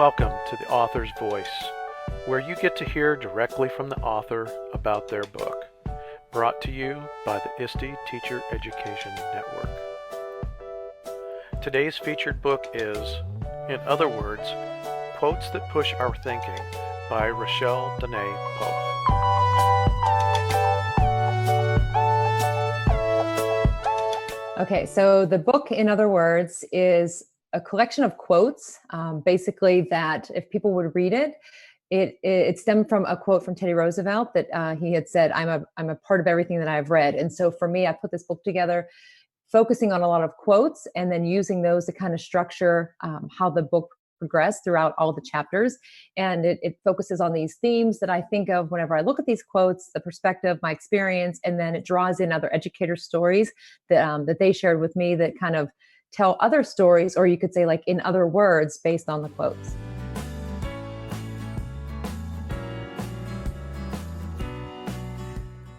Welcome to the Author's Voice, where you get to hear directly from the author about their book. Brought to you by the ISTE Teacher Education Network. Today's featured book is, in other words, Quotes That Push Our Thinking by Rochelle Danae Poth. Okay, so the book, in other words, is a collection of quotes, basically that if people would read it, it stemmed from a quote from Teddy Roosevelt that he had said, I'm a part of everything that I've read. And so for me, I put this book together focusing on a lot of quotes and then using those to kind of structure how the book progressed throughout all the chapters. And it focuses on these themes that I think of whenever I look at these quotes, the perspective, my experience, and then it draws in other educator stories that they shared with me that kind of tell other stories, or you could say like in other words, based on the quotes.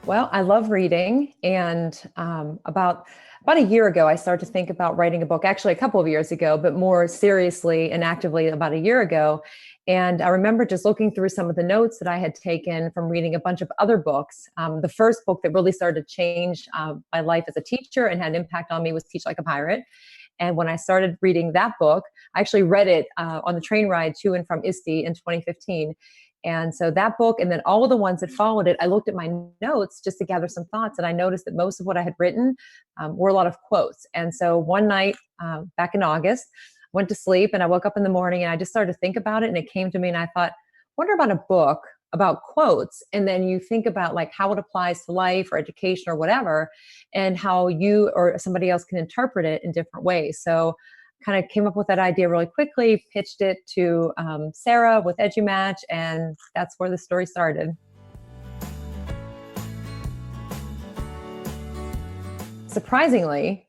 Well, I love reading, and about a year ago, I started to think about writing a book, actually a couple of years ago, but more seriously and actively about a year ago. And I remember just looking through some of the notes that I had taken from reading a bunch of other books. The first book that really started to change my life as a teacher and had an impact on me was Teach Like a Pirate. And when I started reading that book, I actually read it on the train ride to and from ISTE in 2015. And so that book, and then all of the ones that followed it, I looked at my notes just to gather some thoughts, and I noticed that most of what I had written were a lot of quotes. And so one night back in August, I went to sleep and I woke up in the morning and I just started to think about it, and it came to me and I thought, wonder about a book about quotes. And then you think about like how it applies to life or education or whatever, and how you or somebody else can interpret it in different ways. So kind of came up with that idea really quickly, pitched it to Sarah with EduMagic, and that's where the story started. Surprisingly,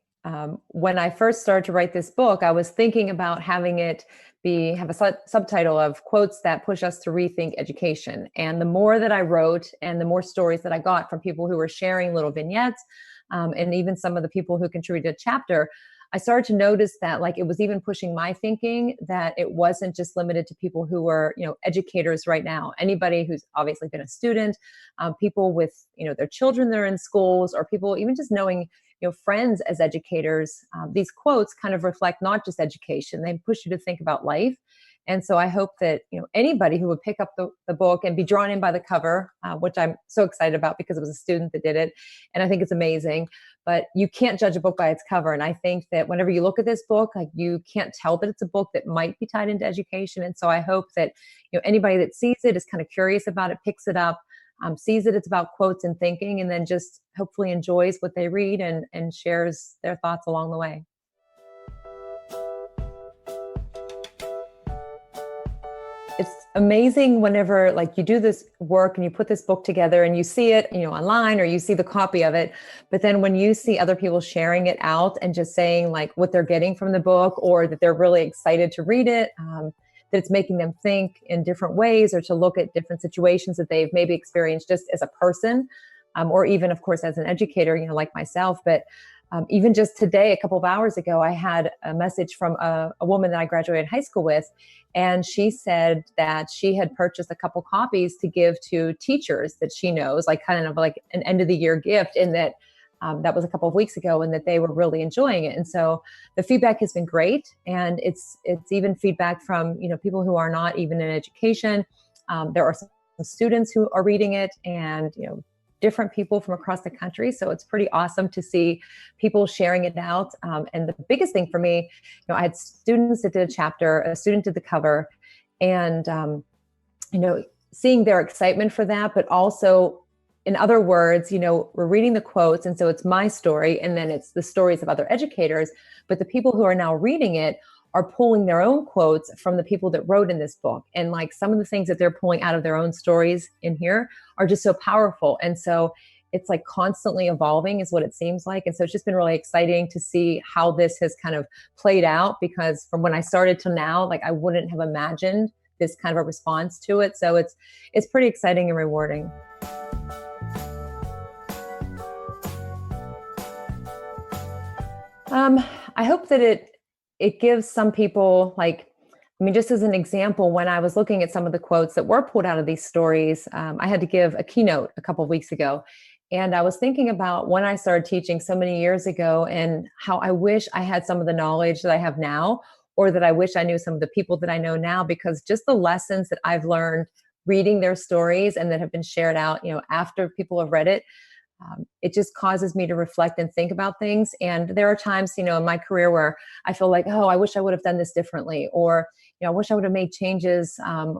when I first started to write this book, I was thinking about having it have a subtitle of Quotes That Push Us to Rethink Education. And the more that I wrote and the more stories that I got from people who were sharing little vignettes, and even some of the people who contributed a chapter, I started to notice that like it was even pushing my thinking, that it wasn't just limited to people who were, educators right now. Anybody who's obviously been a student, people with, their children that are in schools, or people even just knowing, friends as educators. These quotes kind of reflect not just education, they push you to think about life. And so I hope that, anybody who would pick up the book and be drawn in by the cover, which I'm so excited about because it was a student that did it, and I think it's amazing. But you can't judge a book by its cover. And I think that whenever you look at this book, like you can't tell that it's a book that might be tied into education. And so I hope that, anybody that sees it is kind of curious about it, picks it up, sees that it's about quotes and thinking, and then just hopefully enjoys what they read and shares their thoughts along the way. It's amazing whenever like you do this work and you put this book together and you see it, online, or you see the copy of it. But then when you see other people sharing it out and just saying like what they're getting from the book, or that they're really excited to read it, that it's making them think in different ways, or to look at different situations that they've maybe experienced just as a person, or even, of course, as an educator, like myself. But even just today, a couple of hours ago, I had a message from a woman that I graduated high school with, and she said that she had purchased a couple copies to give to teachers that she knows, like kind of like an end of the year gift, and that that was a couple of weeks ago, and that they were really enjoying it. And so the feedback has been great, and it's even feedback from people who are not even in education. There are some students who are reading it, and different people from across the country. So it's pretty awesome to see people sharing it out. And the biggest thing for me, I had students that did a chapter, a student did the cover, and, seeing their excitement for that, but also, in other words, we're reading the quotes. And so it's my story, and then it's the stories of other educators, but the people who are now reading it are pulling their own quotes from the people that wrote in this book. And like some of the things that they're pulling out of their own stories in here are just so powerful. And so it's like constantly evolving is what it seems like. And so it's just been really exciting to see how this has kind of played out, because from when I started to now, like I wouldn't have imagined this kind of a response to it. So it's pretty exciting and rewarding. I hope that it gives some people like I mean, just as an example, when I was looking at some of the quotes that were pulled out of these stories, I had to give a keynote a couple of weeks ago. And I was thinking about when I started teaching so many years ago and how I wish I had some of the knowledge that I have now, or that I wish I knew some of the people that I know now, because just the lessons that I've learned reading their stories and that have been shared out, after people have read it, it just causes me to reflect and think about things. And there are times, in my career where I feel like, oh, I wish I would have done this differently, or I wish I would have made changes,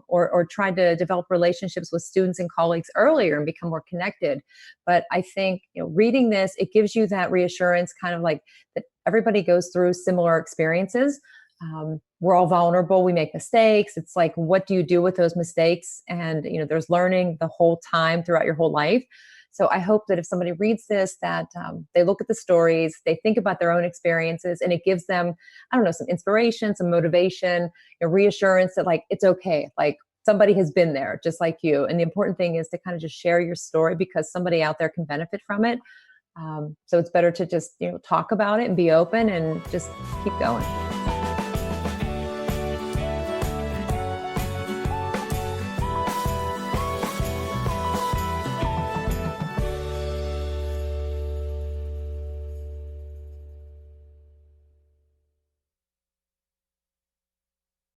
or tried to develop relationships with students and colleagues earlier and become more connected. But I think, reading this, it gives you that reassurance, kind of like that everybody goes through similar experiences. We're all vulnerable. We make mistakes. It's like, what do you do with those mistakes? And, there's learning the whole time throughout your whole life. So I hope that if somebody reads this, that they look at the stories, they think about their own experiences, and it gives them, I don't know, some inspiration, some motivation, a reassurance that like, it's okay. Like somebody has been there just like you. And the important thing is to kind of just share your story, because somebody out there can benefit from it. So it's better to just, talk about it and be open and just keep going.